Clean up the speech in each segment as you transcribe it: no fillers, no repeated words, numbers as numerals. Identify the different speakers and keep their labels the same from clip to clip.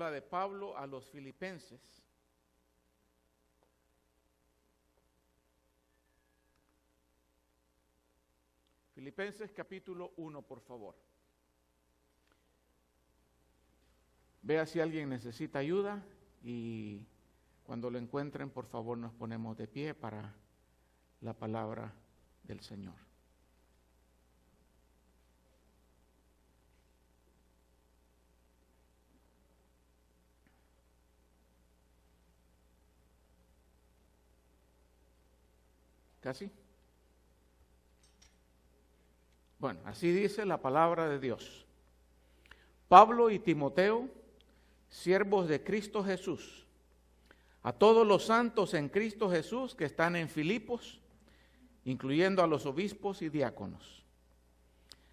Speaker 1: Epístola de Pablo a los Filipenses. Filipenses capítulo 1, por favor. Vea si alguien necesita ayuda y cuando lo encuentren, por favor, nos ponemos de pie para la palabra del Señor. ¿Casi? Bueno, así dice la palabra de Dios. Pablo y Timoteo, siervos de Cristo Jesús, a todos los santos en Cristo Jesús que están en Filipos, incluyendo a los obispos y diáconos.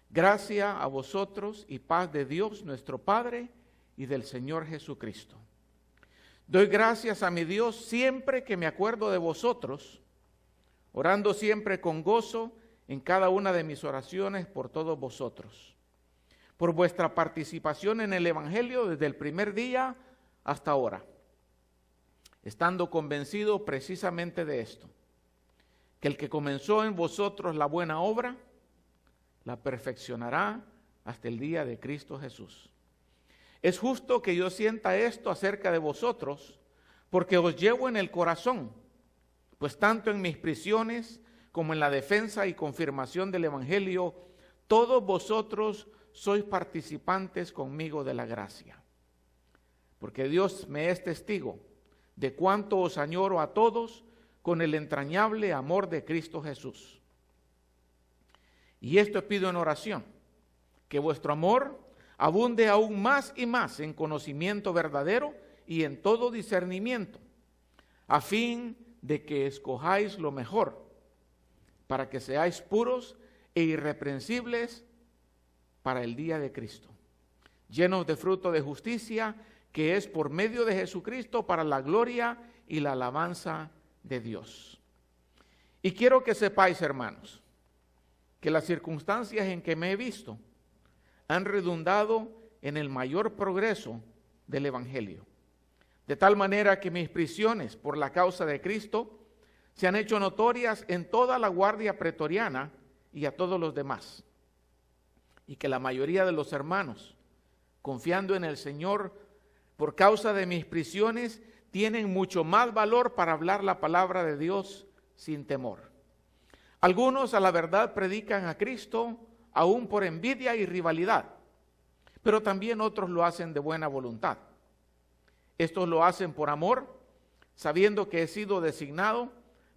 Speaker 1: Gracia a vosotros y paz de Dios nuestro Padre y del Señor Jesucristo. Doy gracias a mi Dios siempre que me acuerdo de vosotros, orando siempre con gozo en cada una de mis oraciones por todos vosotros, por vuestra participación en el Evangelio desde el primer día hasta ahora, estando convencido precisamente de esto, que el que comenzó en vosotros la buena obra, la perfeccionará hasta el día de Cristo Jesús. Es justo que yo sienta esto acerca de vosotros, porque os llevo en el corazón, pues tanto en mis prisiones como en la defensa y confirmación del Evangelio, todos vosotros sois participantes conmigo de la gracia. Porque Dios me es testigo de cuánto os añoro a todos con el entrañable amor de Cristo Jesús. Y esto pido en oración, que vuestro amor abunde aún más y más en conocimiento verdadero y en todo discernimiento, a fin de que escojáis lo mejor, para que seáis puros e irreprensibles para el día de Cristo, llenos de fruto de justicia, que es por medio de Jesucristo para la gloria y la alabanza de Dios. Y quiero que sepáis, hermanos, que las circunstancias en que me he visto han redundado en el mayor progreso del Evangelio, de tal manera que mis prisiones por la causa de Cristo se han hecho notorias en toda la guardia pretoriana y a todos los demás, y que la mayoría de los hermanos, confiando en el Señor por causa de mis prisiones, tienen mucho más valor para hablar la palabra de Dios sin temor. Algunos a la verdad predican a Cristo aún por envidia y rivalidad, pero también otros lo hacen de buena voluntad. Estos lo hacen por amor, sabiendo que he sido designado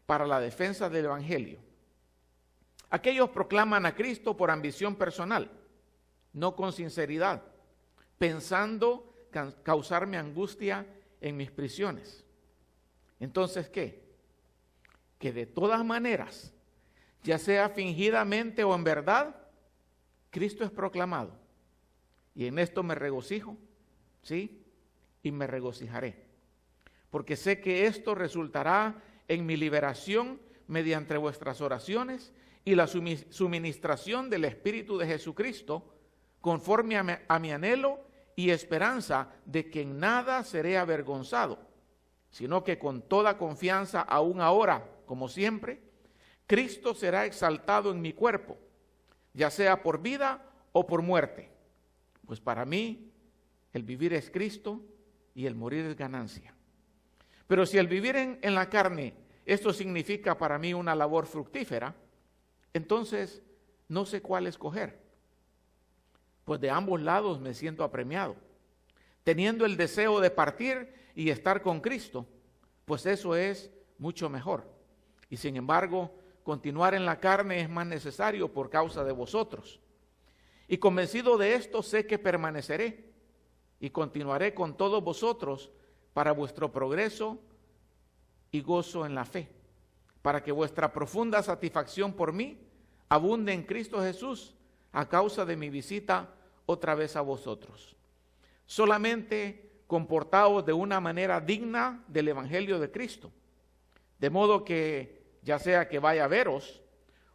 Speaker 1: para la defensa del Evangelio. Aquellos proclaman a Cristo por ambición personal, no con sinceridad, pensando causarme angustia en mis prisiones. Entonces, ¿qué? Que de todas maneras, ya sea fingidamente o en verdad, Cristo es proclamado. Y en esto me regocijo, ¿sí? Y me regocijaré, porque sé que esto resultará en mi liberación mediante vuestras oraciones y la suministración del Espíritu de Jesucristo, conforme a mi anhelo y esperanza de que en nada seré avergonzado, sino que con toda confianza, aún ahora, como siempre, Cristo será exaltado en mi cuerpo, ya sea por vida o por muerte. Pues para mí, el vivir es Cristo y el morir es ganancia. Pero si el vivir en la carne, esto significa para mí una labor fructífera, entonces no sé cuál escoger. Pues de ambos lados me siento apremiado, teniendo el deseo de partir y estar con Cristo, pues eso es mucho mejor. Y sin embargo, continuar en la carne es más necesario por causa de vosotros. Y convencido de esto, sé que permaneceré y continuaré con todos vosotros para vuestro progreso y gozo en la fe, para que vuestra profunda satisfacción por mí abunde en Cristo Jesús a causa de mi visita otra vez a vosotros. Solamente comportaos de una manera digna del Evangelio de Cristo, de modo que, ya sea que vaya a veros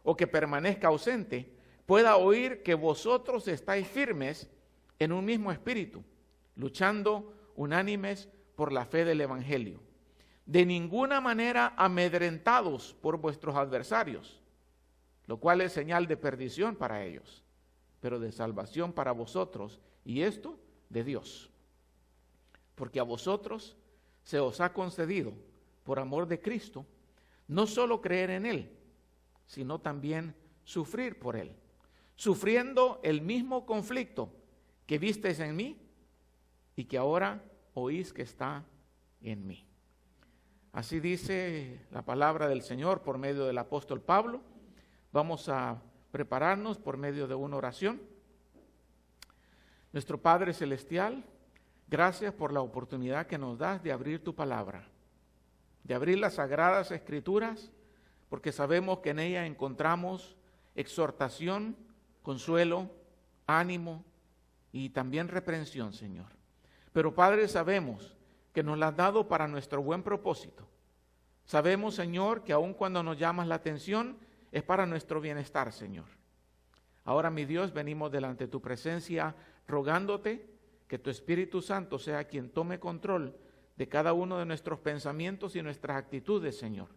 Speaker 1: o que permanezca ausente, pueda oír que vosotros estáis firmes en un mismo espíritu, luchando unánimes por la fe del Evangelio. De ninguna manera amedrentados por vuestros adversarios, lo cual es señal de perdición para ellos, pero de salvación para vosotros, y esto de Dios. Porque a vosotros se os ha concedido, por amor de Cristo, no solo creer en Él, sino también sufrir por Él, sufriendo el mismo conflicto que visteis en mí y que ahora oís que está en mí. Así dice la palabra del Señor por medio del apóstol Pablo. Vamos a prepararnos por medio de una oración. Nuestro Padre Celestial, gracias por la oportunidad que nos das de abrir tu palabra, de abrir las sagradas escrituras, porque sabemos que en ella encontramos exhortación, consuelo, ánimo y también reprensión, Señor. Pero Padre, sabemos que nos la has dado para nuestro buen propósito. Sabemos, Señor, que aun cuando nos llamas la atención, es para nuestro bienestar, Señor. Ahora, mi Dios, venimos delante de tu presencia rogándote que tu Espíritu Santo sea quien tome control de cada uno de nuestros pensamientos y nuestras actitudes, Señor.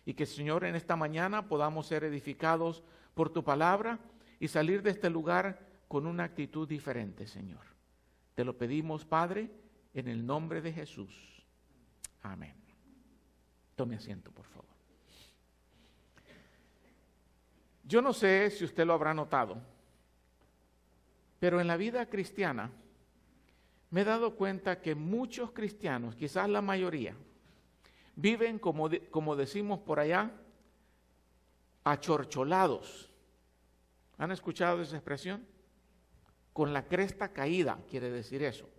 Speaker 1: Y que, Señor, en esta mañana podamos ser edificados por tu palabra y salir de este lugar con una actitud diferente, Señor. Te lo pedimos, Padre, en el nombre de Jesús. Amén. Tome asiento, por favor. Yo no sé si usted lo habrá notado, pero en la vida cristiana me he dado cuenta que muchos cristianos, quizás la mayoría, viven como decimos por allá, achorcholados. ¿Han escuchado esa expresión? Con la cresta caída, quiere decir eso.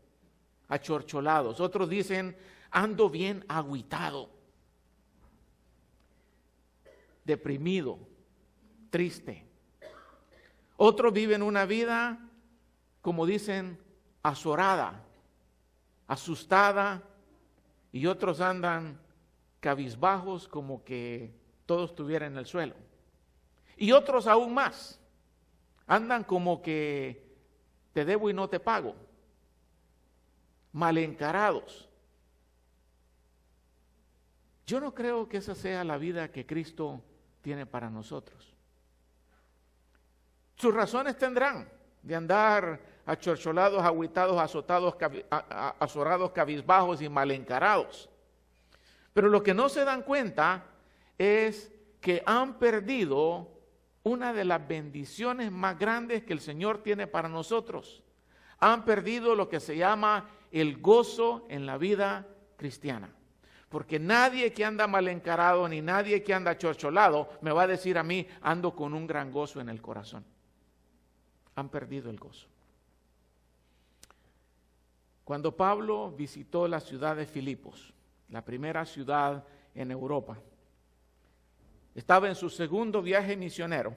Speaker 1: Achorcholados. Otros dicen, ando bien agüitado, deprimido, triste. Otros viven una vida, como dicen, azorada, asustada, y otros andan cabizbajos como que todo estuviera en el suelo. Y otros aún más, andan como que te debo y no te pago, mal encarados. Yo no creo que esa sea la vida que Cristo tiene para nosotros. Sus razones tendrán de andar achorcholados, agüitados, azotados, azorados, cabizbajos y mal encarados. Pero lo que no se dan cuenta es que han perdido una de las bendiciones más grandes que el Señor tiene para nosotros. Han perdido lo que se llama el gozo en la vida cristiana. Porque nadie que anda mal encarado ni nadie que anda achorcholado me va a decir a mí, ando con un gran gozo en el corazón. Han perdido el gozo. Cuando Pablo visitó la ciudad de Filipos, la primera ciudad en Europa, estaba en su segundo viaje misionero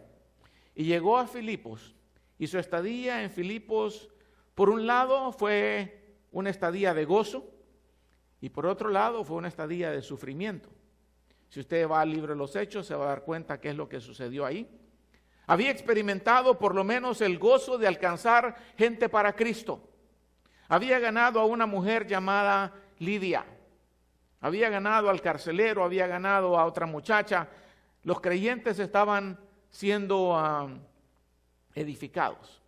Speaker 1: y llegó a Filipos, y su estadía en Filipos, por un lado fue una estadía de gozo y por otro lado fue una estadía de sufrimiento. Si usted va al libro de los Hechos se va a dar cuenta qué es lo que sucedió ahí. Había experimentado por lo menos el gozo de alcanzar gente para Cristo. Había ganado a una mujer llamada Lidia. Había ganado al carcelero, había ganado a otra muchacha. Los creyentes estaban siendo edificados.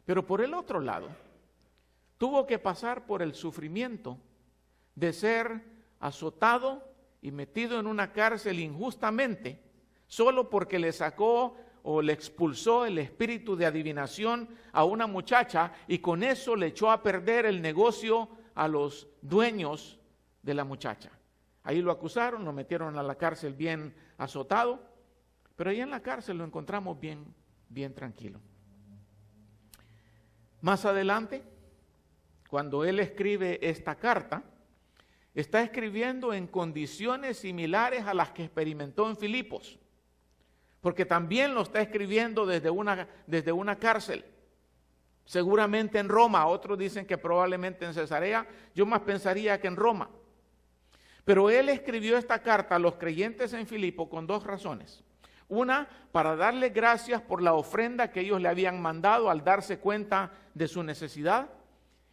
Speaker 1: Pero por el otro lado, tuvo que pasar por el sufrimiento de ser azotado y metido en una cárcel injustamente, solo porque le sacó o le expulsó el espíritu de adivinación a una muchacha y con eso le echó a perder el negocio a los dueños de la muchacha. Ahí lo acusaron, lo metieron a la cárcel bien azotado, pero ahí en la cárcel lo encontramos bien tranquilo. Más adelante, cuando él escribe esta carta, está escribiendo en condiciones similares a las que experimentó en Filipos, porque también lo está escribiendo desde una cárcel, seguramente en Roma. Otros dicen que probablemente en Cesarea, yo más pensaría que en Roma. Pero él escribió esta carta a los creyentes en Filipo con dos razones. Una, para darle gracias por la ofrenda que ellos le habían mandado al darse cuenta de su necesidad.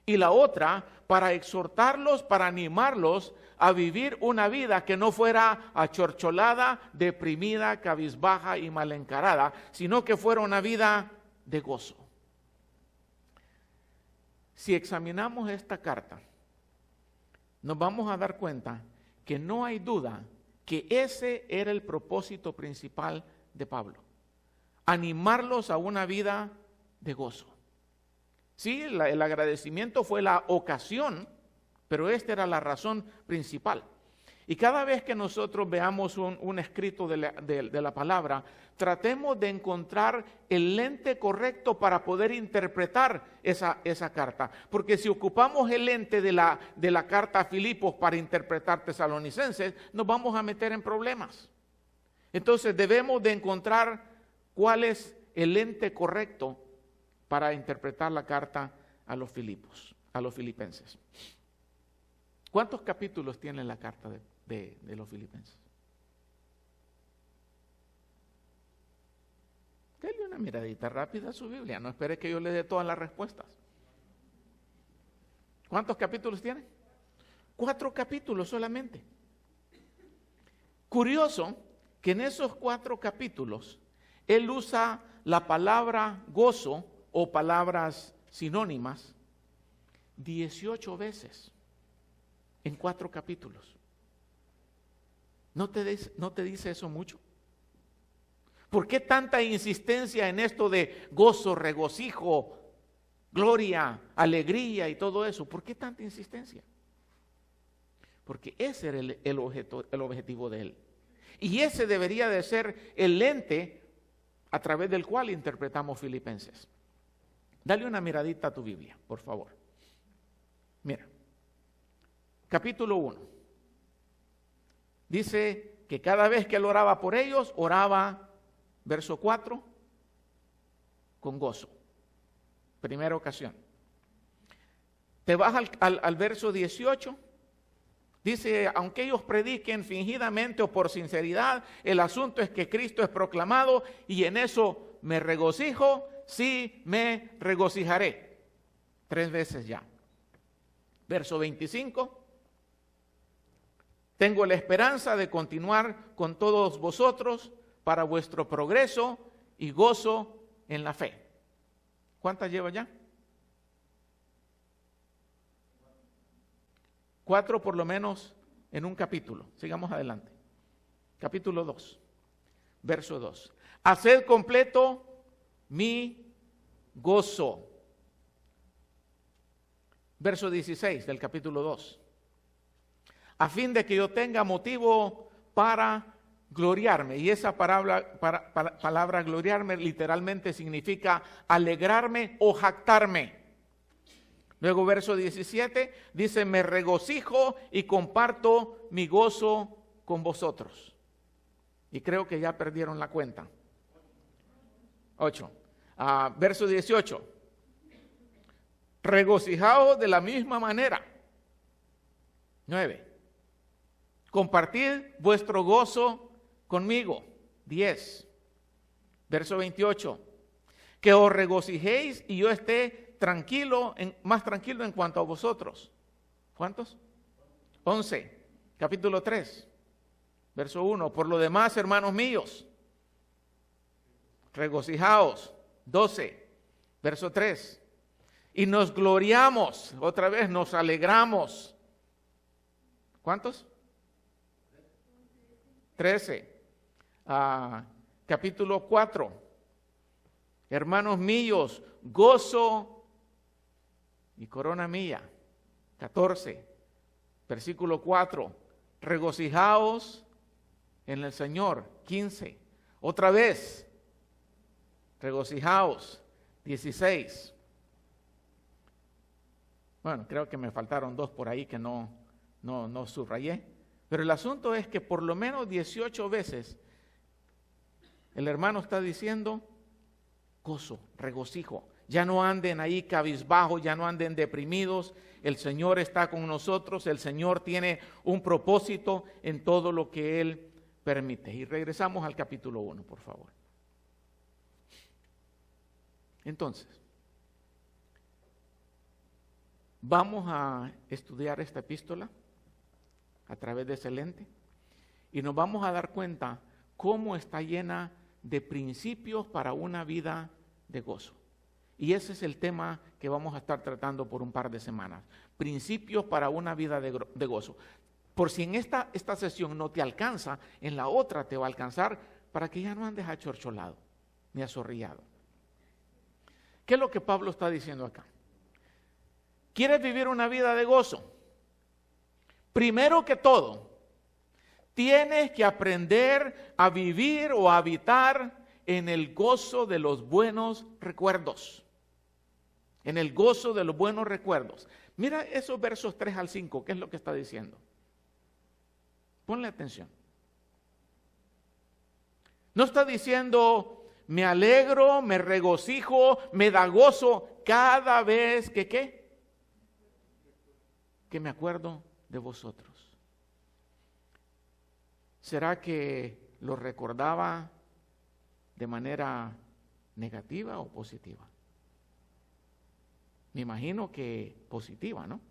Speaker 1: Y la otra, para exhortarlos, para animarlos a vivir una vida que no fuera achorcholada, deprimida, cabizbaja y mal encarada, sino que fuera una vida de gozo. Si examinamos esta carta, nos vamos a dar cuenta que no hay duda que ese era el propósito principal de Pablo: animarlos a una vida de gozo. Sí, el agradecimiento fue la ocasión, pero esta era la razón principal. Y cada vez que nosotros veamos un escrito de la palabra, tratemos de encontrar el lente correcto para poder interpretar esa carta. Porque si ocupamos el lente de la carta a Filipos para interpretar Tesalonicenses, nos vamos a meter en problemas. Entonces debemos de encontrar cuál es el lente correcto para interpretar la carta a los filipenses. ¿Cuántos capítulos tiene la carta de los filipenses? Dale una miradita rápida a su Biblia, no espere que yo le dé todas las respuestas. ¿Cuántos capítulos tiene? 4 capítulos solamente. Curioso que en esos 4 capítulos él usa la palabra gozo o palabras sinónimas 18 veces en 4 capítulos. ¿No te dice eso mucho? ¿Por qué tanta insistencia en esto de gozo, regocijo, gloria, alegría y todo eso? ¿Por qué tanta insistencia? Porque ese era el objetivo de él. Y ese debería de ser el lente a través del cual interpretamos Filipenses. Dale una miradita a tu Biblia, por favor. Mira, capítulo 1. Dice que cada vez que él oraba por ellos, oraba, verso 4, con gozo. Primera ocasión. Te vas al verso 18. Dice, aunque ellos prediquen fingidamente o por sinceridad, el asunto es que Cristo es proclamado y en eso me regocijo, sí me regocijaré. 3 veces ya. Verso 25. Tengo la esperanza de continuar con todos vosotros para vuestro progreso y gozo en la fe. ¿Cuántas lleva ya? 4 por lo menos en un capítulo. Sigamos adelante. Capítulo 2, verso 2. Haced completo mi gozo. Verso 16 del capítulo 2. A fin de que yo tenga motivo para gloriarme. Y esa palabra gloriarme literalmente significa alegrarme o jactarme. Luego verso 17 dice, me regocijo y comparto mi gozo con vosotros. Y creo que ya perdieron la cuenta. 8. Verso 18. Regocijaos de la misma manera. 9. Compartid vuestro gozo conmigo. 10. Verso 28. Que os regocijéis y yo esté más tranquilo en cuanto a vosotros. ¿Cuántos? 11. Capítulo 3. Verso 1. Por lo demás, hermanos míos, regocijaos. 12. Verso 3. Y nos gloriamos, otra vez nos alegramos. ¿Cuántos? 13. Capítulo 4. Hermanos míos, gozo y corona mía. 14. Versículo 4. Regocijaos en el Señor. 15. Otra vez. Regocijaos. 16. Bueno, creo que me faltaron 2 por ahí que no subrayé. Pero el asunto es que por lo menos 18 veces el hermano está diciendo gozo, regocijo. Ya no anden ahí cabizbajos, ya no anden deprimidos. El Señor está con nosotros, el Señor tiene un propósito en todo lo que Él permite. Y regresamos al capítulo 1, por favor. Entonces, Vamos a estudiar esta epístola a través de ese lente y nos vamos a dar cuenta cómo está llena de principios para una vida de gozo. Y ese es el tema que vamos a estar tratando por un par de semanas. Principios para una vida de gozo. Por si en esta sesión no te alcanza, en la otra te va a alcanzar para que ya no andes achorcholado ni azorrillado. ¿Qué es lo que Pablo está diciendo acá? ¿Quieres vivir una vida de gozo? Primero que todo, tienes que aprender a vivir o a habitar en el gozo de los buenos recuerdos. En el gozo de los buenos recuerdos. Mira esos versos 3 al 5, ¿qué es lo que está diciendo? Ponle atención. No está diciendo, me alegro, me regocijo, me da gozo cada vez que, ¿qué? Que me acuerdo de vosotros. ¿Será que lo recordaba de manera negativa o positiva? Me imagino que positiva, ¿no?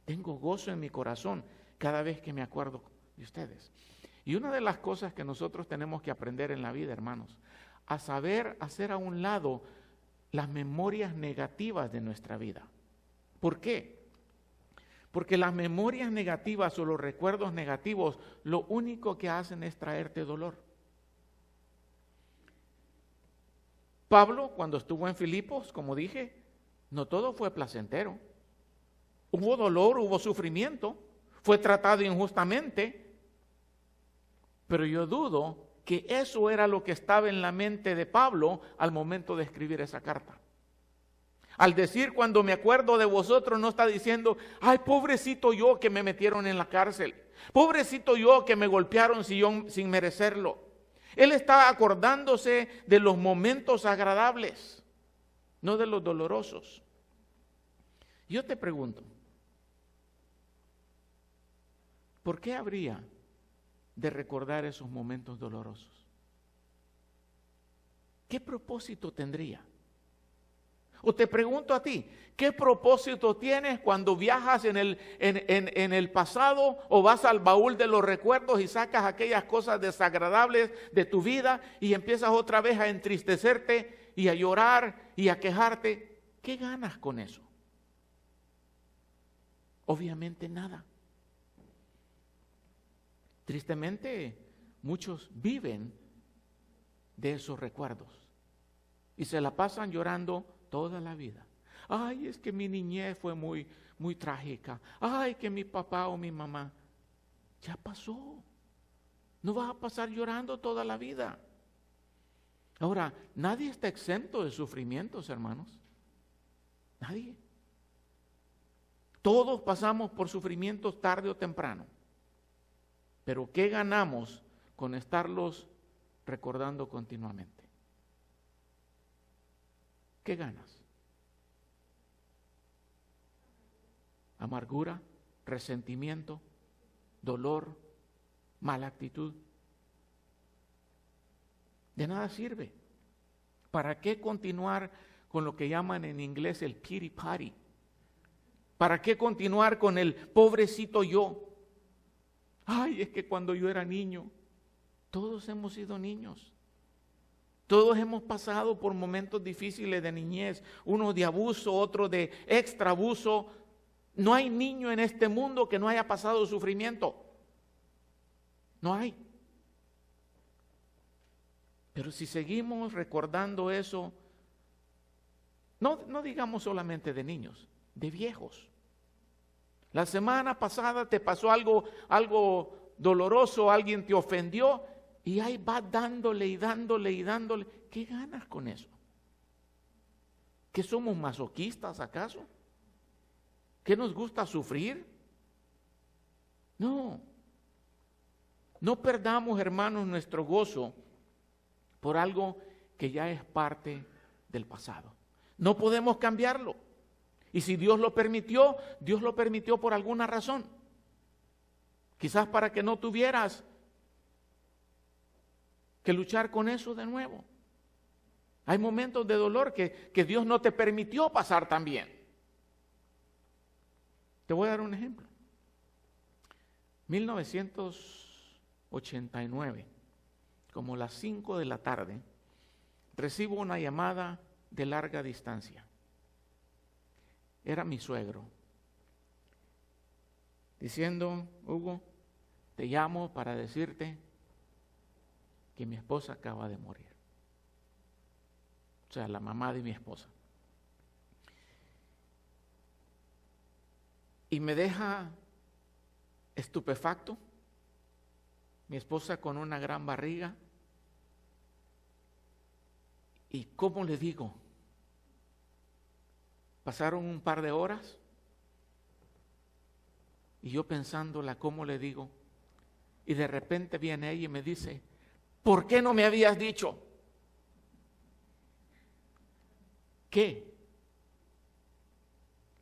Speaker 1: Tengo gozo en mi corazón cada vez que me acuerdo de ustedes. Y una de las cosas que nosotros tenemos que aprender en la vida, hermanos, a saber hacer a un lado las memorias negativas de nuestra vida. ¿Por qué? Porque las memorias negativas o los recuerdos negativos lo único que hacen es traerte dolor. Pablo, cuando estuvo en Filipos, como dije, no todo fue placentero. Hubo dolor, hubo sufrimiento, fue tratado injustamente, pero yo dudo que eso era lo que estaba en la mente de Pablo al momento de escribir esa carta. Al decir, cuando me acuerdo de vosotros, no está diciendo, ay, pobrecito yo que me metieron en la cárcel, pobrecito yo que me golpearon sin merecerlo. Él está acordándose de los momentos agradables, no de los dolorosos. Yo te pregunto, ¿por qué habría de recordar esos momentos dolorosos? ¿Qué propósito tendría? O te pregunto a ti, ¿qué propósito tienes cuando viajas en el pasado o vas al baúl de los recuerdos y sacas aquellas cosas desagradables de tu vida y empiezas otra vez a entristecerte y a llorar y a quejarte? ¿Qué ganas con eso? Obviamente nada. Tristemente, muchos viven de esos recuerdos y se la pasan llorando toda la vida. Ay, es que mi niñez fue muy, muy trágica. Ay, que mi papá o mi mamá. Ya pasó. No vas a pasar llorando toda la vida. Ahora, nadie está exento de sufrimientos, hermanos. Nadie. Todos pasamos por sufrimientos tarde o temprano. Pero ¿qué ganamos con estarlos recordando continuamente? ¿Qué ganas? Amargura, resentimiento, dolor, mala actitud. De nada sirve. ¿Para qué continuar con lo que llaman en inglés el pity party? ¿Para qué continuar con el pobrecito yo? Ay, es que cuando yo era niño, todos hemos sido niños. Todos hemos pasado por momentos difíciles de niñez, uno de abuso, otro de extra abuso. No hay niño en este mundo que no haya pasado sufrimiento. No hay. Pero si seguimos recordando eso, no digamos solamente de niños, de viejos. La semana pasada te pasó algo doloroso, alguien te ofendió y ahí vas dándole y dándole y dándole. ¿Qué ganas con eso? ¿Que somos masoquistas acaso? ¿Que nos gusta sufrir? No. No perdamos, hermanos, nuestro gozo por algo que ya es parte del pasado. No podemos cambiarlo. Y si Dios lo permitió por alguna razón. Quizás para que no tuvieras que luchar con eso de nuevo. Hay momentos de dolor que Dios no te permitió pasar también. Te voy a dar un ejemplo. 1989, como las 5 de la tarde, recibo una llamada de larga distancia. Era mi suegro, diciendo: Hugo, te llamo para decirte que mi esposa acaba de morir. O sea, la mamá de mi esposa. Y me deja estupefacto. Mi esposa con una gran barriga. ¿Y cómo le digo? Pasaron un par de horas y yo pensándola, ¿cómo le digo? Y de repente viene ella y me dice: ¿por qué no me habías dicho? ¿Qué?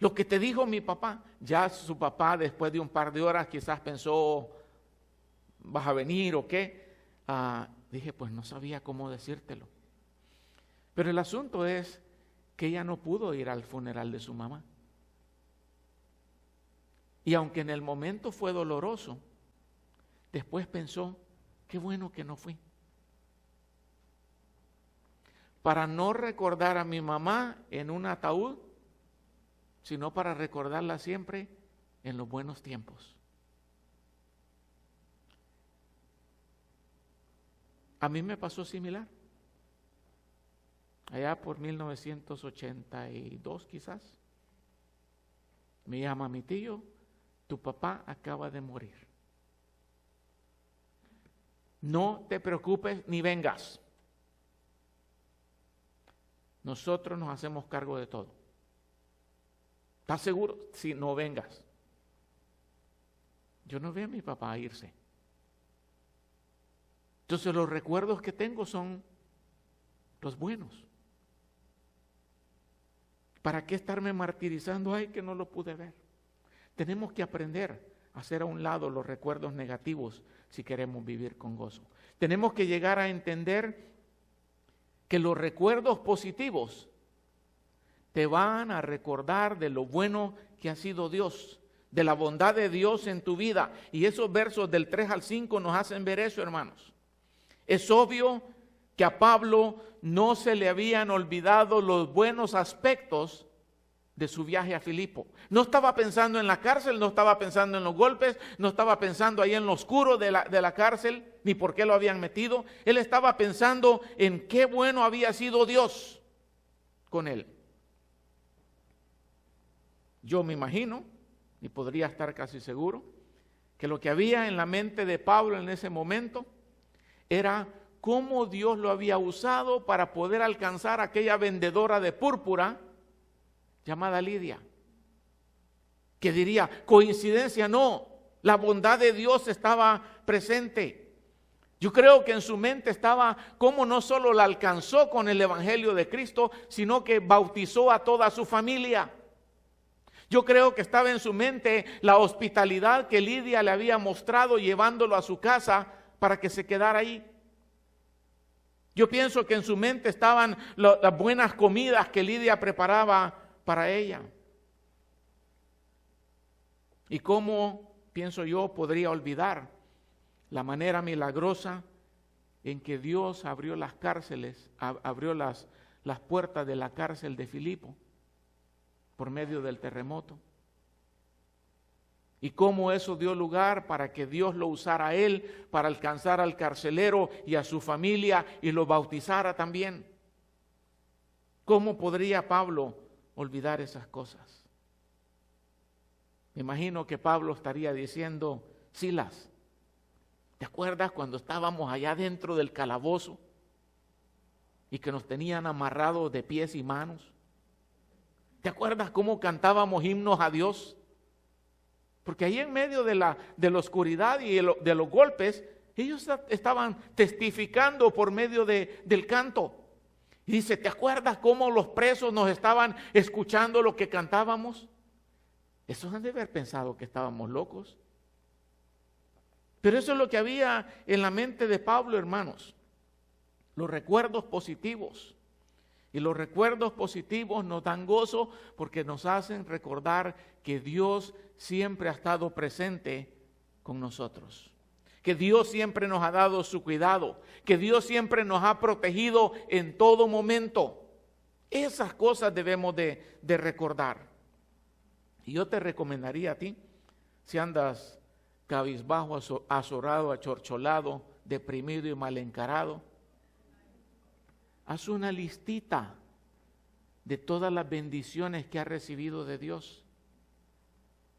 Speaker 1: Lo que te dijo mi papá. Ya su papá, después de un par de horas, quizás pensó: ¿vas a venir o qué? Dije, pues no sabía cómo decírtelo. Pero el asunto es que ella no pudo ir al funeral de su mamá. Y aunque en el momento fue doloroso, después pensó: qué bueno que no fui. Para no recordar a mi mamá en un ataúd, sino para recordarla siempre en los buenos tiempos. A mí me pasó similar. Allá por 1982 quizás, me llama mi tío: tu papá acaba de morir. No te preocupes ni vengas. Nosotros nos hacemos cargo de todo. ¿Estás seguro? Sí, no vengas. Yo no veo a mi papá irse. Entonces los recuerdos que tengo son los buenos. ¿Para qué estarme martirizando? Ay, que no lo pude ver. Tenemos que aprender a hacer a un lado los recuerdos negativos si queremos vivir con gozo. Tenemos que llegar a entender que los recuerdos positivos te van a recordar de lo bueno que ha sido Dios, de la bondad de Dios en tu vida. Y esos versos del 3 al 5 nos hacen ver eso, hermanos. Es obvio que a Pablo no se le habían olvidado los buenos aspectos de su viaje a Filipo. No estaba pensando en la cárcel, no estaba pensando en los golpes, no estaba pensando ahí en lo oscuro de la cárcel, ni por qué lo habían metido. Él estaba pensando en qué bueno había sido Dios con él. Yo me imagino, y podría estar casi seguro, que lo que había en la mente de Pablo en ese momento era cómo Dios lo había usado para poder alcanzar a aquella vendedora de púrpura llamada Lidia, que diría: coincidencia, no, la bondad de Dios estaba presente. Yo creo que en su mente estaba cómo no solo la alcanzó con el evangelio de Cristo, sino que bautizó a toda su familia. Yo creo que estaba en su mente la hospitalidad que Lidia le había mostrado llevándolo a su casa para que se quedara ahí. Yo pienso que en su mente estaban las buenas comidas que Lidia preparaba para ella. Y cómo, pienso yo, podría olvidar la manera milagrosa en que Dios abrió las cárceles, abrió las puertas de la cárcel de Filipo por medio del terremoto. Y cómo eso dio lugar para que Dios lo usara a él para alcanzar al carcelero y a su familia y lo bautizara también. ¿Cómo podría Pablo olvidar esas cosas? Me imagino que Pablo estaría diciendo: Silas, ¿te acuerdas cuando estábamos allá dentro del calabozo y que nos tenían amarrados de pies y manos? ¿Te acuerdas cómo cantábamos himnos a Dios? Porque ahí en medio de la oscuridad y de los golpes, ellos estaban testificando por medio del canto. Y dice: ¿te acuerdas cómo los presos nos estaban escuchando lo que cantábamos? Esos han de haber pensado que estábamos locos. Pero eso es lo que había en la mente de Pablo, hermanos. Los recuerdos positivos. Y Y los recuerdos positivos nos dan gozo porque nos hacen recordar que Dios siempre ha estado presente con nosotros. Que Dios siempre nos ha dado su cuidado. Que Dios siempre nos ha protegido en todo momento. Esas cosas debemos de recordar. Y yo te recomendaría a ti, si andas cabizbajo, azorado, achorcholado, deprimido y mal encarado, haz una listita de todas las bendiciones que has recibido de Dios.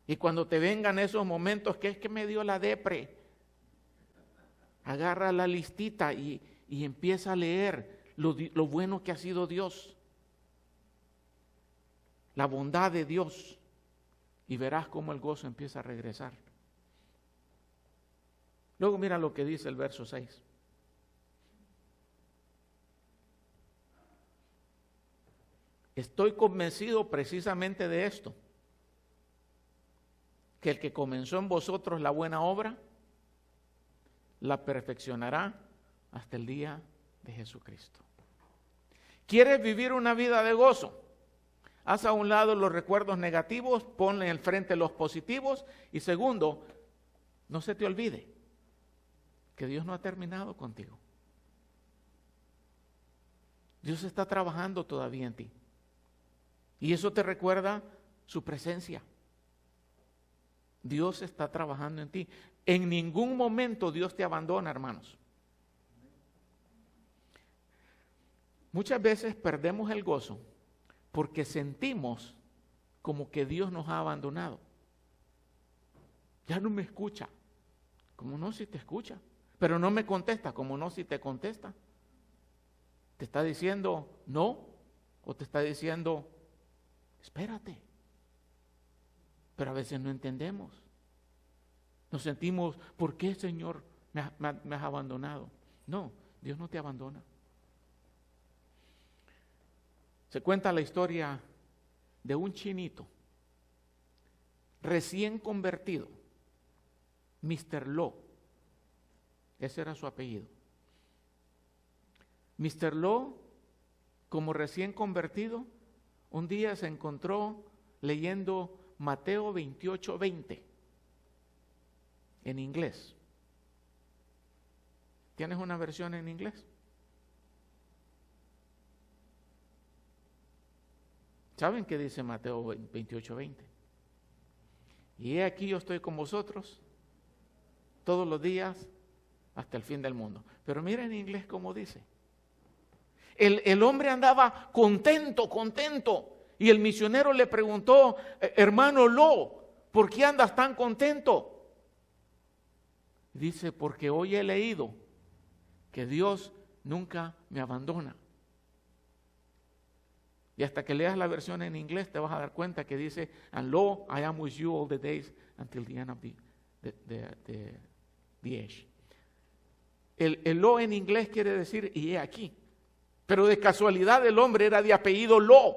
Speaker 1: Y cuando te vengan esos momentos que es que me dio la depre, agarra la listita y empieza a leer lo bueno que ha sido Dios, la bondad de Dios, y verás cómo el gozo empieza a regresar. Luego mira lo que dice el verso 6. Estoy convencido precisamente de esto, que el que comenzó en vosotros la buena obra, la perfeccionará hasta el día de Jesucristo. ¿Quieres vivir una vida de gozo? Haz a un lado los recuerdos negativos, ponle al frente los positivos, y segundo, no se te olvide que Dios no ha terminado contigo. Dios está trabajando todavía en ti. Y eso te recuerda su presencia. Dios está trabajando en ti. En ningún momento Dios te abandona, hermanos. Muchas veces perdemos el gozo porque sentimos como que Dios nos ha abandonado. Ya no me escucha. ¿Cómo no si te escucha? Pero no me contesta. ¿Cómo no si te contesta? ¿Te está diciendo no? ¿O te está diciendo espérate? Pero a veces no entendemos. Nos sentimos, ¿por qué, Señor, me has abandonado? No, Dios no te abandona. Se cuenta la historia de un chinito recién convertido, Mr. Lo. Ese era su apellido. Mr. Lo, como recién convertido, un día se encontró leyendo Mateo 28:20 en inglés. ¿Tienes una versión en inglés? ¿Saben qué dice Mateo 28:20? Y he aquí yo estoy con vosotros todos los días hasta el fin del mundo. Pero mira en inglés cómo dice. El hombre andaba contento. Y el misionero le preguntó, hermano Lo, ¿por qué andas tan contento? Dice, porque hoy he leído que Dios nunca me abandona. Y hasta que leas la versión en inglés te vas a dar cuenta que dice, and lo, I am with you all the days until the end of the age. El lo en inglés quiere decir, y he aquí. Pero de casualidad el hombre era de apellido Lo.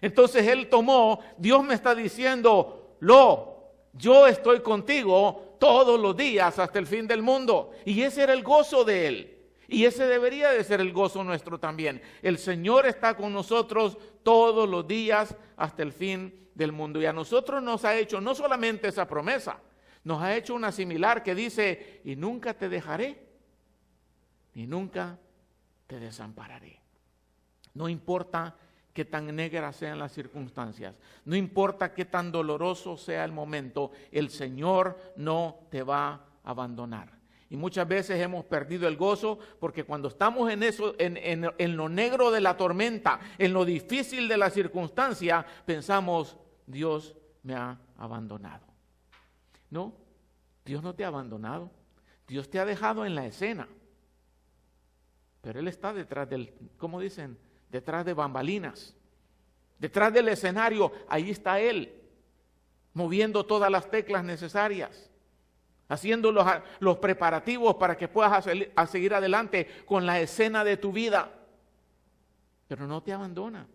Speaker 1: Entonces él tomó, Dios me está diciendo, Lo, yo estoy contigo todos los días hasta el fin del mundo. Y ese era el gozo de él. Y ese debería de ser el gozo nuestro también. El Señor está con nosotros todos los días hasta el fin del mundo. Y a nosotros nos ha hecho no solamente esa promesa, nos ha hecho una similar que dice, y nunca te dejaré, ni nunca te desampararé. No importa qué tan negras sean las circunstancias, no importa qué tan doloroso sea el momento, el Señor no te va a abandonar. Y muchas veces hemos perdido el gozo porque cuando estamos en eso, en lo negro de la tormenta, en lo difícil de la circunstancia, pensamos, Dios me ha abandonado. No, Dios no te ha abandonado. Dios te ha dejado en la escena. Pero Él está detrás del, ¿cómo dicen? Detrás de bambalinas. Detrás del escenario, ahí está Él, moviendo todas las teclas necesarias, haciendo los preparativos para que puedas seguir adelante con la escena de tu vida. Pero no te abandona.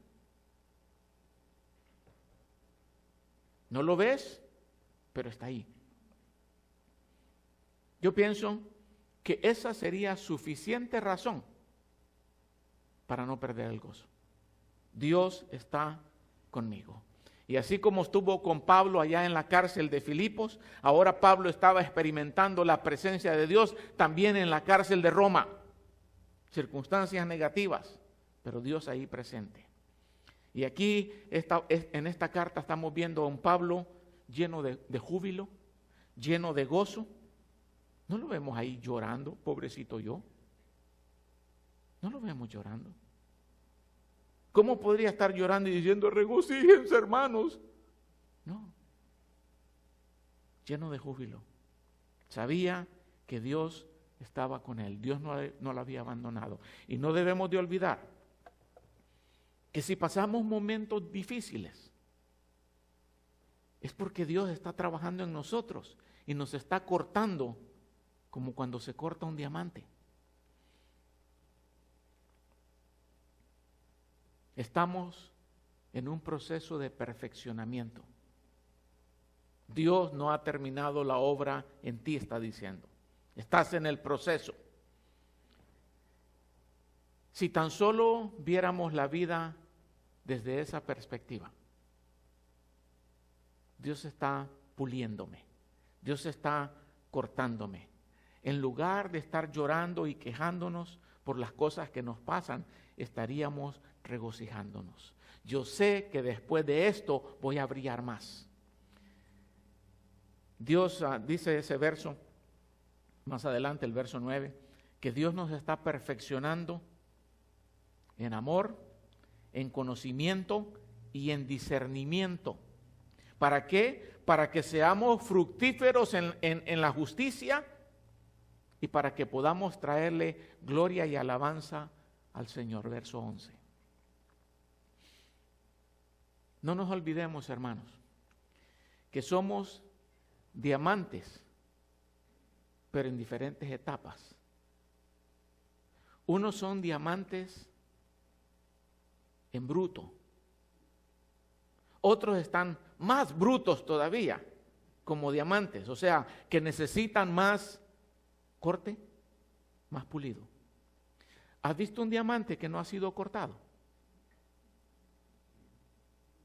Speaker 1: No lo ves, pero está ahí. Yo pienso que esa sería suficiente razón para no perder el gozo. Dios está conmigo. Y así como estuvo con Pablo allá en la cárcel de Filipos, ahora Pablo estaba experimentando la presencia de Dios también en la cárcel de Roma. Circunstancias negativas, pero Dios ahí presente. Y aquí en esta carta estamos viendo a un Pablo lleno de júbilo, lleno de gozo. No lo vemos ahí llorando, pobrecito yo. No lo vemos llorando. ¿Cómo podría estar llorando y diciendo, regocíjense, hermanos? No. Lleno de júbilo. Sabía que Dios estaba con él. Dios no lo había abandonado. Y no debemos de olvidar que si pasamos momentos difíciles, es porque Dios está trabajando en nosotros y nos está cortando como cuando se corta un diamante. Estamos en un proceso de perfeccionamiento. Dios no ha terminado la obra en ti, está diciendo. Estás en el proceso. Si tan solo viéramos la vida desde esa perspectiva, Dios está puliéndome, Dios está cortándome. En lugar de estar llorando y quejándonos por las cosas que nos pasan, estaríamos regocijándonos. Yo sé que después de esto voy a brillar más. Dios dice ese verso, más adelante el verso 9, que Dios nos está perfeccionando en amor, en conocimiento y en discernimiento. ¿Para qué? Para que seamos fructíferos en la justicia y para que podamos traerle gloria y alabanza al Señor. Verso 11. No nos olvidemos, hermanos, que somos diamantes, pero en diferentes etapas. Unos son diamantes en bruto. Otros están más brutos todavía, como diamantes, o sea, que necesitan más corte, más pulido. ¿Has visto un diamante que no ha sido cortado?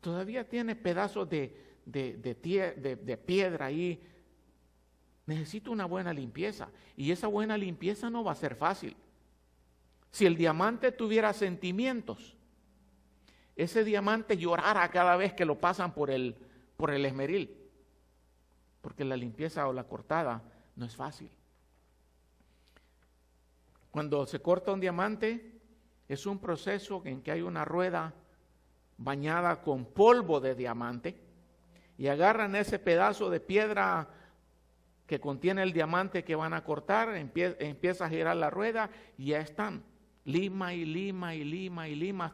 Speaker 1: Todavía tiene pedazos de piedra ahí. Necesita una buena limpieza, y esa buena limpieza no va a ser fácil. Si el diamante tuviera sentimientos, ese diamante llorara cada vez que lo pasan por el esmeril, porque la limpieza o la cortada no es fácil. Cuando se corta un diamante, es un proceso en que hay una rueda bañada con polvo de diamante y agarran ese pedazo de piedra que contiene el diamante que van a cortar, empieza a girar la rueda y ya están. Lima y lima y lima y lima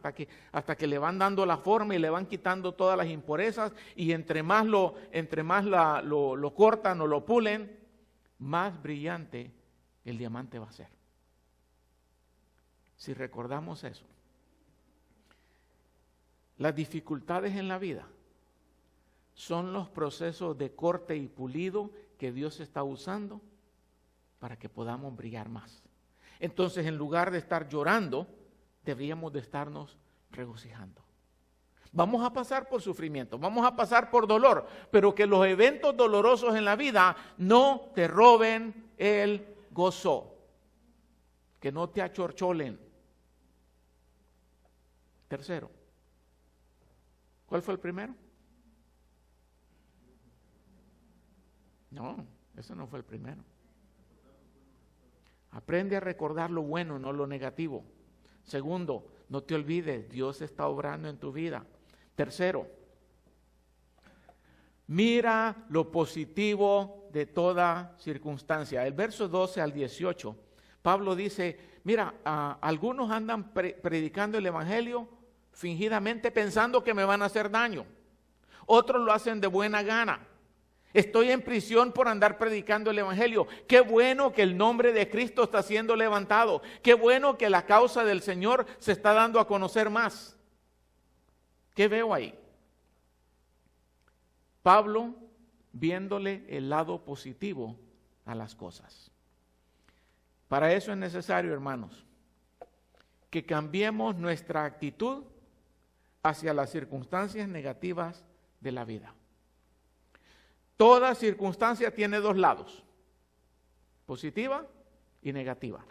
Speaker 1: hasta que le van dando la forma y le van quitando todas las impurezas, y entre más lo cortan o lo pulen, más brillante el diamante va a ser. Si recordamos eso, las dificultades en la vida son los procesos de corte y pulido que Dios está usando para que podamos brillar más. Entonces, en lugar de estar llorando, deberíamos de estarnos regocijando. Vamos a pasar por sufrimiento, vamos a pasar por dolor, pero que los eventos dolorosos en la vida no te roben el gozo, que no te achorcholen. Tercero, ¿cuál fue el primero? No, ese no fue el primero. Aprende a recordar lo bueno, no lo negativo. Segundo, no te olvides, Dios está obrando en tu vida. Tercero, mira lo positivo de toda circunstancia. El verso 12 al 18, Pablo dice, mira, algunos andan predicando el evangelio fingidamente pensando que me van a hacer daño. Otros lo hacen de buena gana. Estoy en prisión por andar predicando el evangelio. Qué bueno que el nombre de Cristo está siendo levantado. Qué bueno que la causa del Señor se está dando a conocer más. ¿Qué veo ahí? Pablo viéndole el lado positivo a las cosas. Para eso es necesario, hermanos, que cambiemos nuestra actitud hacia las circunstancias negativas de la vida. Toda circunstancia tiene dos lados, positiva y negativa.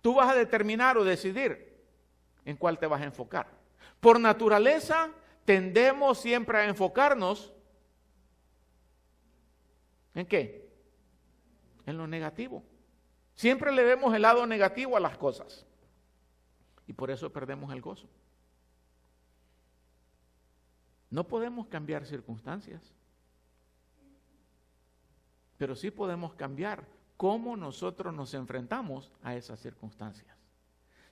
Speaker 1: Tú vas a determinar o decidir en cuál te vas a enfocar. Por naturaleza, tendemos siempre a enfocarnos ¿en qué? En lo negativo. Siempre le vemos el lado negativo a las cosas. Y por eso perdemos el gozo. No podemos cambiar circunstancias, pero sí podemos cambiar cómo nosotros nos enfrentamos a esas circunstancias.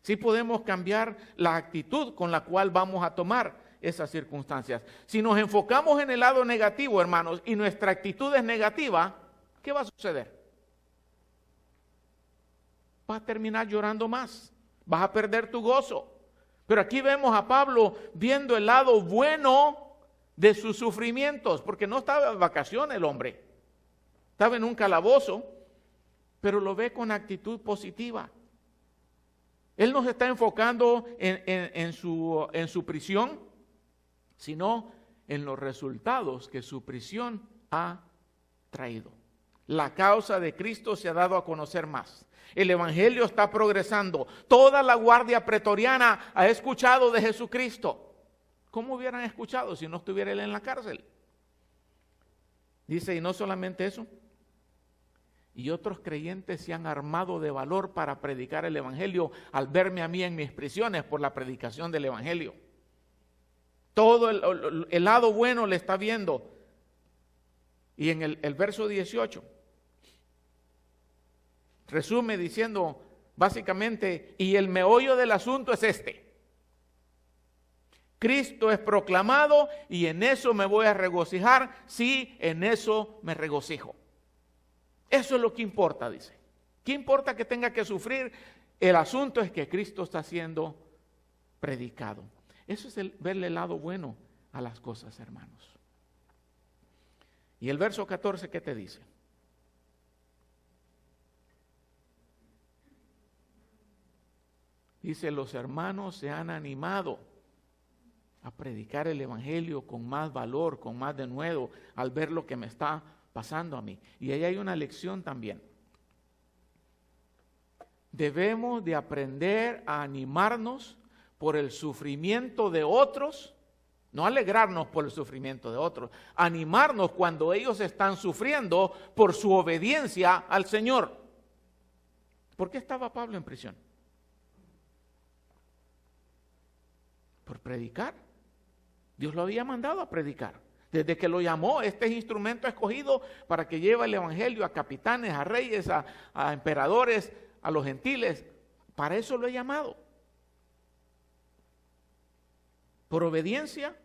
Speaker 1: Sí podemos cambiar la actitud con la cual vamos a tomar esas circunstancias. Si nos enfocamos en el lado negativo, hermanos, y nuestra actitud es negativa, ¿qué va a suceder? Vas a terminar llorando más, vas a perder tu gozo. Pero aquí vemos a Pablo viendo el lado bueno de sus sufrimientos, porque no estaba en vacaciones el hombre, estaba en un calabozo, pero lo ve con actitud positiva. Él no se está enfocando en su prisión, sino en los resultados que su prisión ha traído. La causa de Cristo se ha dado a conocer más. El evangelio está progresando. Toda la guardia pretoriana ha escuchado de Jesucristo. ¿Cómo hubieran escuchado si no estuviera él en la cárcel? Dice, y no solamente eso, y otros creyentes se han armado de valor para predicar el evangelio al verme a mí en mis prisiones por la predicación del evangelio. Todo el lado bueno le está viendo. Y en el verso 18 resume diciendo básicamente, y el meollo del asunto es este: Cristo es proclamado y en eso me voy a regocijar, sí, en eso me regocijo. Eso es lo que importa, dice. ¿Qué importa que tenga que sufrir? El asunto es que Cristo está siendo predicado. Eso es verle el lado bueno a las cosas, hermanos. Y el verso 14, ¿qué te dice? Dice, los hermanos se han animado a predicar el evangelio con más valor, con más denuedo, al ver lo que me está pasando a mí. Y ahí hay una lección también. Debemos de aprender a animarnos por el sufrimiento de otros, no alegrarnos por el sufrimiento de otros, animarnos cuando ellos están sufriendo por su obediencia al Señor. ¿Por qué estaba Pablo en prisión? Por predicar. Dios lo había mandado a predicar. Desde que lo llamó, este es instrumento escogido para que lleve el evangelio a capitanes, a reyes, a emperadores, a los gentiles. Para eso lo he llamado. Por obediencia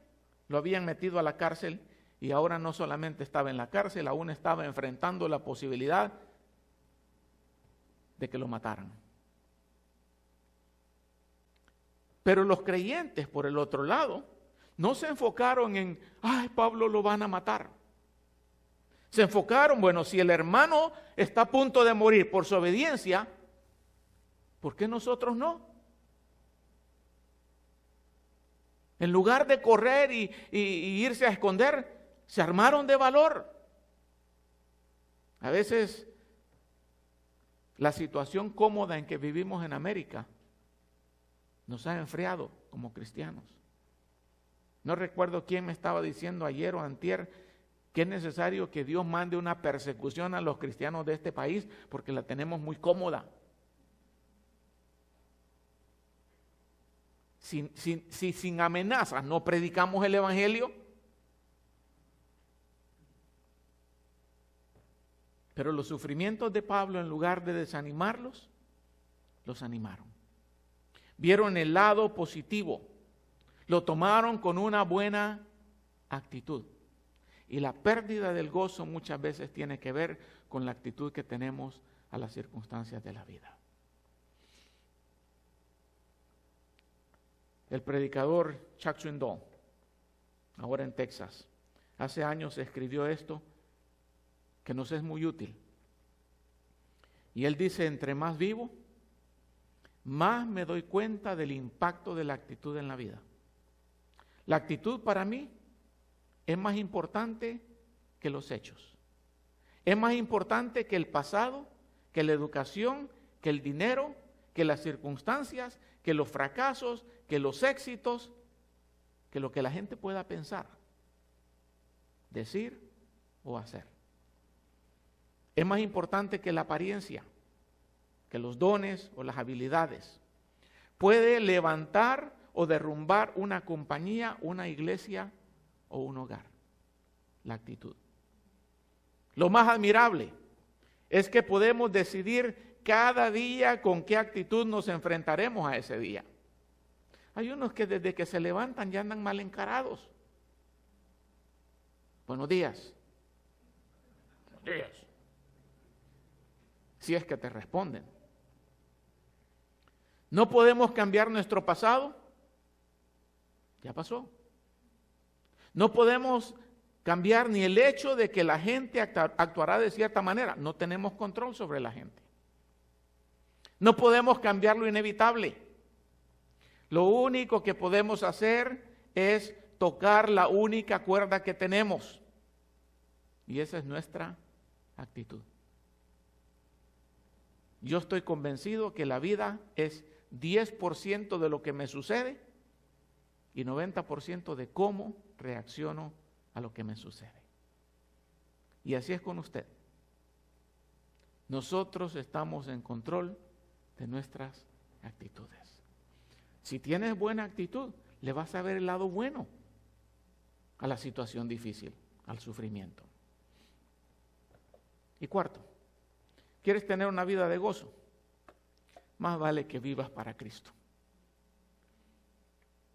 Speaker 1: lo habían metido a la cárcel y ahora no solamente estaba en la cárcel, aún estaba enfrentando la posibilidad de que lo mataran. Pero los creyentes, por el otro lado, no se enfocaron en, ay, Pablo lo van a matar. Se enfocaron, bueno, si el hermano está a punto de morir por su obediencia, ¿por qué nosotros no? En lugar de correr y irse a esconder, se armaron de valor. A veces la situación cómoda en que vivimos en América nos ha enfriado como cristianos. No recuerdo quién me estaba diciendo ayer o antier que es necesario que Dios mande una persecución a los cristianos de este país porque la tenemos muy cómoda. Si sin amenazas no predicamos el evangelio. Pero los sufrimientos de Pablo, en lugar de desanimarlos, los animaron. Vieron el lado positivo, lo tomaron con una buena actitud. Y la pérdida del gozo muchas veces tiene que ver con la actitud que tenemos a las circunstancias de la vida. El predicador Chuck Swindoll, ahora en Texas, hace años escribió esto que nos es muy útil. Y él dice, entre más vivo, más me doy cuenta del impacto de la actitud en la vida. La actitud para mí es más importante que los hechos. Es más importante que el pasado, que la educación, que el dinero, que las circunstancias, que los fracasos, que los éxitos, que lo que la gente pueda pensar, decir o hacer. Es más importante que la apariencia, que los dones o las habilidades. Puede levantar o derrumbar una compañía, una iglesia o un hogar. La actitud. Lo más admirable es que podemos decidir cada día con qué actitud nos enfrentaremos a ese día. Hay unos que desde que se levantan ya andan mal encarados. Buenos días. Buenos días. Si es que te responden. No podemos cambiar nuestro pasado. Ya pasó. No podemos cambiar ni el hecho de que la gente actuará de cierta manera. No tenemos control sobre la gente. No podemos cambiar lo inevitable. Lo único que podemos hacer es tocar la única cuerda que tenemos. Y esa es nuestra actitud. Yo estoy convencido que la vida es 10% de lo que me sucede y 90% de cómo reacciono a lo que me sucede. Y así es con usted. Nosotros estamos en control de nuestras actitudes. Si tienes buena actitud, le vas a ver el lado bueno a la situación difícil, al sufrimiento. Y cuarto, ¿quieres tener una vida de gozo? Más vale que vivas para Cristo.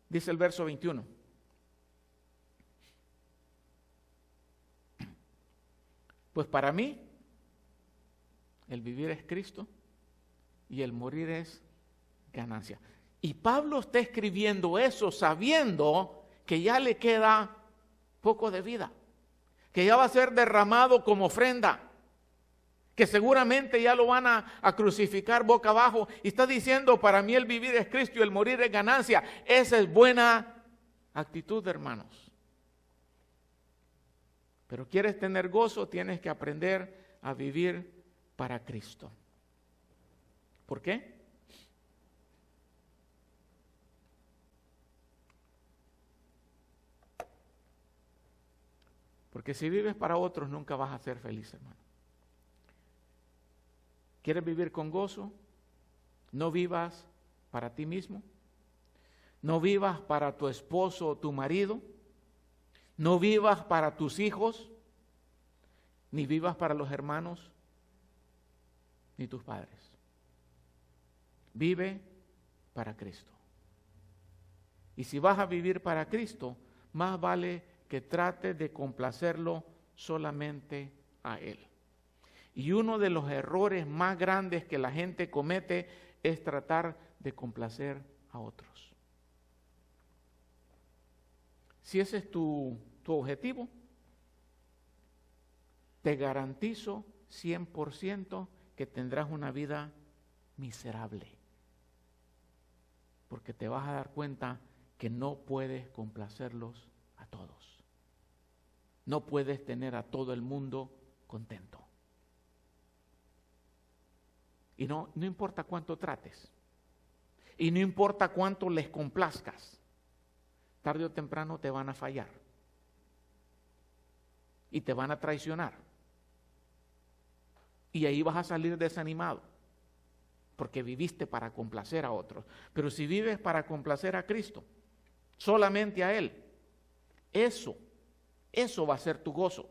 Speaker 1: Dice el verso 21. Pues para mí, el vivir es Cristo y el morir es ganancia. Y Pablo está escribiendo eso sabiendo que ya le queda poco de vida, que ya va a ser derramado como ofrenda, que seguramente ya lo van a crucificar boca abajo. Y está diciendo, para mí el vivir es Cristo y el morir es ganancia. Esa es buena actitud, hermanos. Pero quieres tener gozo, tienes que aprender a vivir para Cristo. ¿Por qué? Porque si vives para otros nunca vas a ser feliz, hermano. ¿Quieres vivir con gozo? No vivas para ti mismo. No vivas para tu esposo o tu marido. No vivas para tus hijos. Ni vivas para los hermanos, ni tus padres. Vive para Cristo. Y si vas a vivir para Cristo, más vale que trates de complacerlo solamente a Él. Y uno de los errores más grandes que la gente comete es tratar de complacer a otros. Si ese es tu objetivo, te garantizo 100% que tendrás una vida miserable. Porque te vas a dar cuenta que no puedes complacerlos a todos. No puedes tener a todo el mundo contento. Y no importa cuánto trates. Y no importa cuánto les complazcas. Tarde o temprano te van a fallar. Y te van a traicionar. Y ahí vas a salir desanimado. Porque viviste para complacer a otros. Pero si vives para complacer a Cristo, solamente a Él, eso va a ser tu gozo.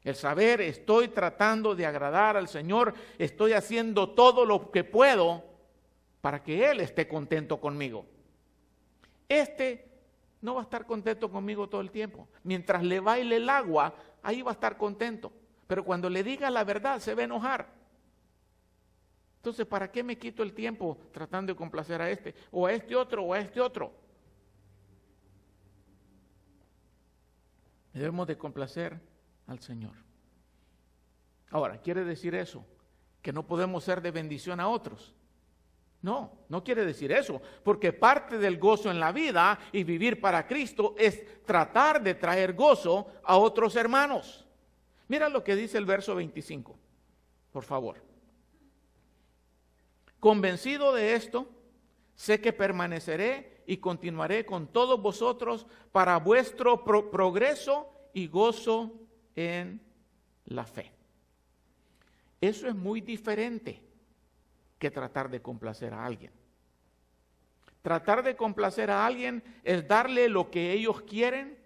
Speaker 1: El saber, estoy tratando de agradar al Señor, estoy haciendo todo lo que puedo para que Él esté contento conmigo. No va a estar contento conmigo todo el tiempo. Mientras le baile el agua, ahí va a estar contento. Pero cuando le diga la verdad, se va a enojar. Entonces, ¿para qué me quito el tiempo tratando de complacer a este, o a este otro, o a este otro? Debemos de complacer al Señor. Ahora, ¿quiere decir eso que no podemos ser de bendición a otros? No, no quiere decir eso, porque parte del gozo en la vida y vivir para Cristo es tratar de traer gozo a otros hermanos. Mira lo que dice el verso 25, por favor. Convencido de esto, sé que permaneceré y continuaré con todos vosotros para vuestro progreso y gozo en la fe. Eso es muy diferente que tratar de complacer a alguien. Tratar de complacer a alguien es darle lo que ellos quieren,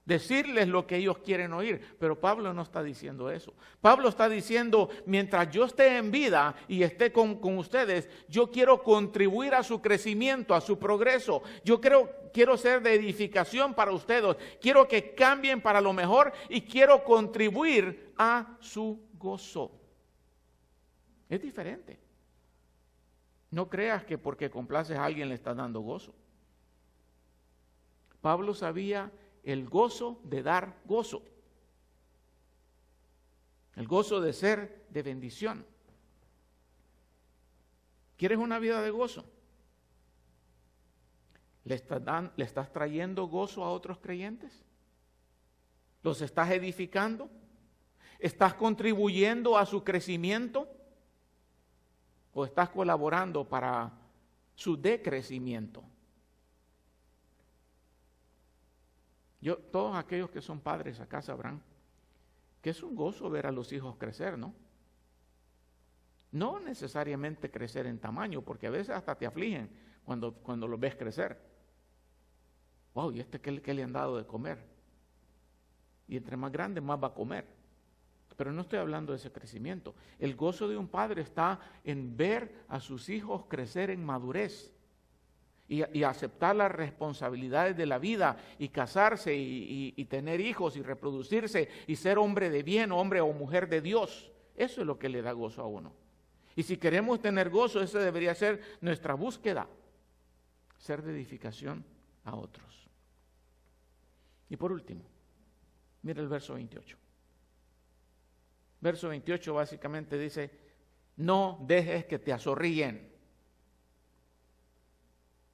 Speaker 1: decirles lo que ellos quieren oír, pero Pablo no está diciendo eso. Pablo está diciendo, mientras yo esté en vida y esté con ustedes, yo quiero contribuir a su crecimiento, a su progreso. Yo quiero ser de edificación para ustedes, quiero que cambien para lo mejor y quiero contribuir a su gozo. Es diferente. No creas que porque complaces a alguien le estás dando gozo. Pablo sabía el gozo de dar gozo. El gozo de ser de bendición. ¿Quieres una vida de gozo? ¿Le estás trayendo gozo a otros creyentes? ¿Los estás edificando? ¿Estás contribuyendo a su crecimiento? ¿O estás colaborando para su decrecimiento? Todos aquellos que son padres acá sabrán que es un gozo ver a los hijos crecer, ¿no? No necesariamente crecer en tamaño, porque a veces hasta te afligen cuando los ves crecer. Wow, ¿y qué le han dado de comer? Y entre más grande, más va a comer. Pero no estoy hablando de ese crecimiento. El gozo de un padre está en ver a sus hijos crecer en madurez y aceptar las responsabilidades de la vida y casarse y tener hijos y reproducirse y ser hombre de bien, hombre o mujer de Dios. Eso es lo que le da gozo a uno. Y si queremos tener gozo, esa debería ser nuestra búsqueda, ser de edificación a otros. Y por último, mira el verso 28. Verso 28 básicamente dice, no dejes que te azorríen.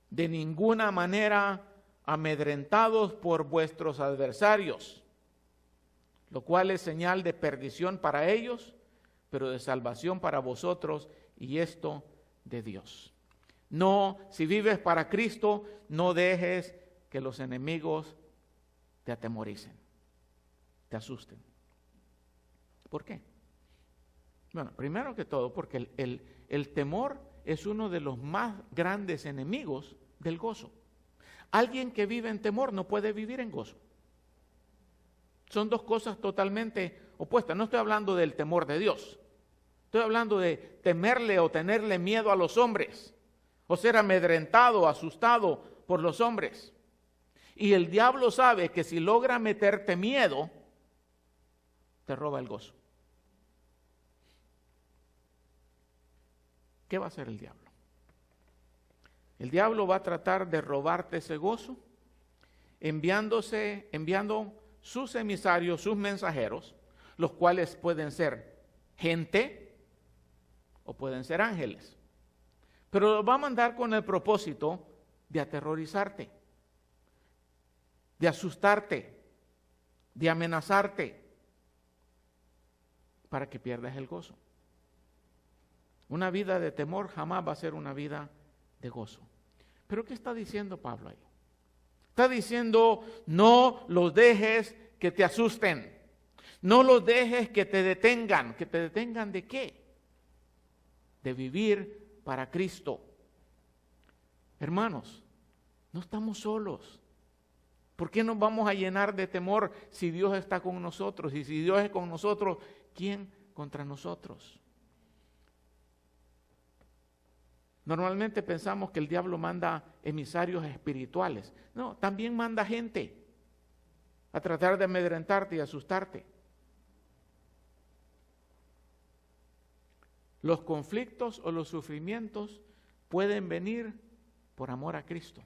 Speaker 1: De ninguna manera amedrentados por vuestros adversarios, lo cual es señal de perdición para ellos, pero de salvación para vosotros, y esto de Dios. No, si vives para Cristo, no dejes que los enemigos te atemoricen, te asusten. ¿Por qué? Bueno, primero que todo, porque el temor es uno de los más grandes enemigos del gozo. Alguien que vive en temor no puede vivir en gozo. Son dos cosas totalmente opuestas. No estoy hablando del temor de Dios. Estoy hablando de temerle o tenerle miedo a los hombres, o ser amedrentado, asustado por los hombres. Y el diablo sabe que si logra meterte miedo, te roba el gozo. ¿Qué va a hacer el diablo? El diablo va a tratar de robarte ese gozo, enviando sus emisarios, sus mensajeros, los cuales pueden ser gente o pueden ser ángeles. Pero los va a mandar con el propósito de aterrorizarte, de asustarte, de amenazarte, para que pierdas el gozo. Una vida de temor jamás va a ser una vida de gozo. ¿Pero qué está diciendo Pablo ahí? Está diciendo, no los dejes que te asusten. No los dejes que te detengan. ¿Que te detengan de qué? De vivir para Cristo. Hermanos, no estamos solos. ¿Por qué nos vamos a llenar de temor si Dios está con nosotros? Y si Dios es con nosotros, ¿quién contra nosotros? Normalmente pensamos que el diablo manda emisarios espirituales. No, también manda gente a tratar de amedrentarte y asustarte. Los conflictos o los sufrimientos pueden venir por amor a Cristo.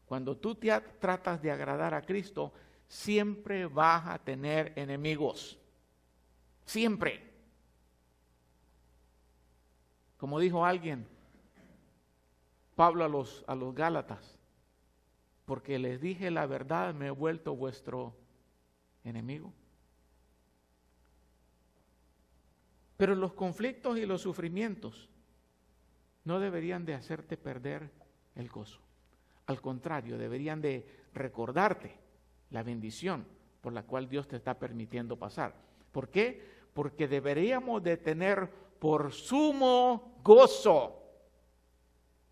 Speaker 1: Cuando tú tratas de agradar a Cristo, siempre vas a tener enemigos. Siempre. Como dijo alguien, Pablo a los Gálatas, porque les dije la verdad, me he vuelto vuestro enemigo. Pero los conflictos y los sufrimientos no deberían de hacerte perder el gozo. Al contrario, deberían de recordarte la bendición por la cual Dios te está permitiendo pasar. ¿Por qué? Porque deberíamos de tener por sumo gozo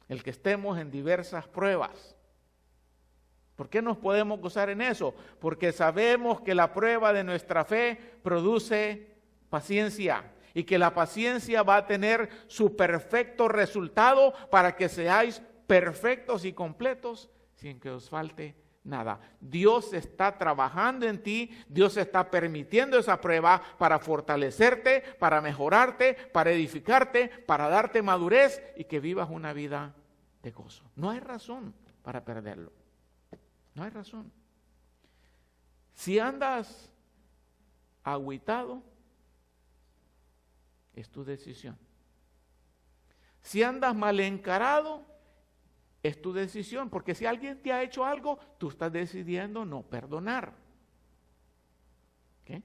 Speaker 1: el que estemos en diversas pruebas. ¿Por qué nos podemos gozar en eso? Porque sabemos que la prueba de nuestra fe produce paciencia y que la paciencia va a tener su perfecto resultado para que seáis perfectos y completos sin que os falte nada. Dios está trabajando en ti, Dios está permitiendo esa prueba para fortalecerte, para mejorarte, para edificarte, para darte madurez y que vivas una vida de gozo. No hay razón para perderlo. No hay razón. Si andas agüitado, es tu decisión. Si andas mal encarado, es tu decisión, porque si alguien te ha hecho algo, tú estás decidiendo no perdonar. ¿Okay?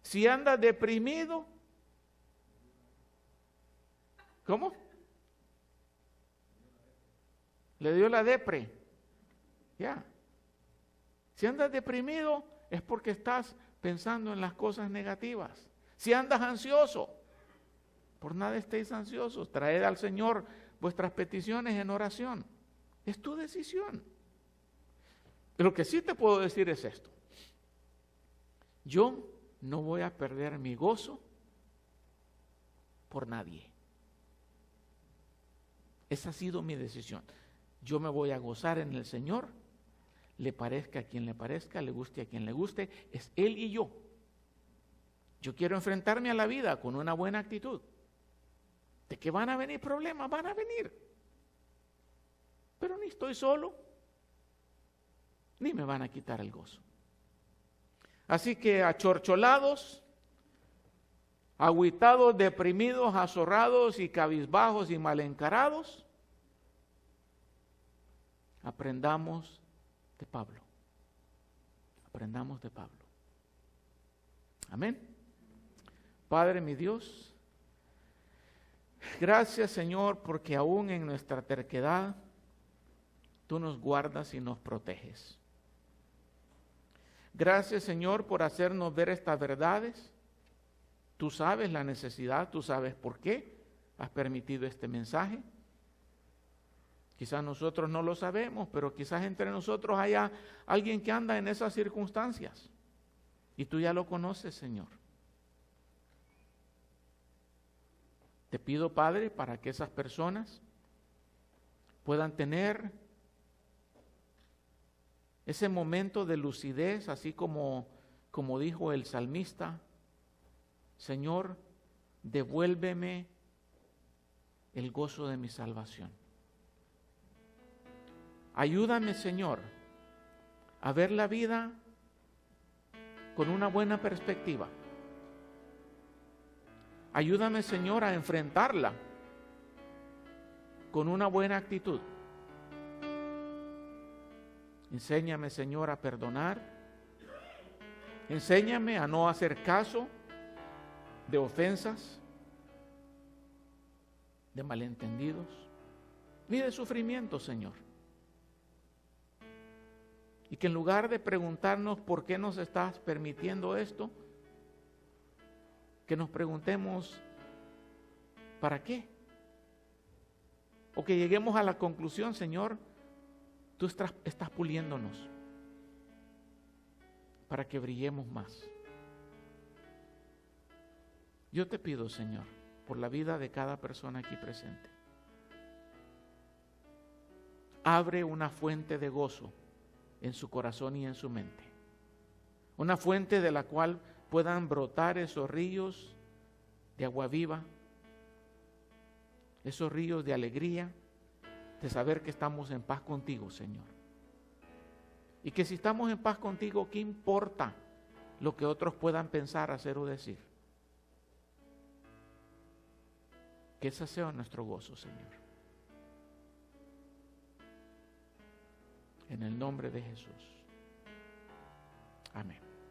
Speaker 1: Si andas deprimido, ¿cómo? Le dio la depre. Ya. Si andas deprimido, es porque estás pensando en las cosas negativas. Si andas ansioso, por nada estéis ansiosos, traed al Señor vuestras peticiones en oración. Es tu decisión. Lo que sí te puedo decir es esto. Yo no voy a perder mi gozo por nadie. Esa ha sido mi decisión. Yo me voy a gozar en el Señor, le parezca a quien le parezca, le guste a quien le guste, es Él y yo. Yo quiero enfrentarme a la vida con una buena actitud. De que van a venir problemas, van a venir. Pero ni estoy solo, ni me van a quitar el gozo. Así que achorcholados, agüitados, deprimidos, azorrados y cabizbajos y mal encarados, aprendamos de Pablo. Aprendamos de Pablo. Amén. Padre, mi Dios, gracias, Señor, porque aún en nuestra terquedad, tú nos guardas y nos proteges. Gracias, Señor, por hacernos ver estas verdades. Tú sabes la necesidad, tú sabes por qué has permitido este mensaje. Quizás nosotros no lo sabemos, pero quizás entre nosotros haya alguien que anda en esas circunstancias. Y tú ya lo conoces, Señor. Te pido, Padre, para que esas personas puedan tener ese momento de lucidez, así como dijo el salmista: Señor, devuélveme el gozo de mi salvación. Ayúdame, Señor, a ver la vida con una buena perspectiva. Ayúdame, Señor, a enfrentarla con una buena actitud. Enséñame, Señor, a perdonar. Enséñame a no hacer caso de ofensas, de malentendidos, ni de sufrimiento, Señor. Y que en lugar de preguntarnos por qué nos estás permitiendo esto, que nos preguntemos ¿para qué? O que lleguemos a la conclusión: Señor, tú estás puliéndonos para que brillemos más. Yo te pido, Señor, por la vida de cada persona aquí presente, abre una fuente de gozo en su corazón y en su mente, una fuente de la cual puedan brotar esos ríos de agua viva, esos ríos de alegría, de saber que estamos en paz contigo, Señor. Y que si estamos en paz contigo, ¿qué importa lo que otros puedan pensar, hacer o decir? Que ese sea nuestro gozo, Señor. En el nombre de Jesús. Amén.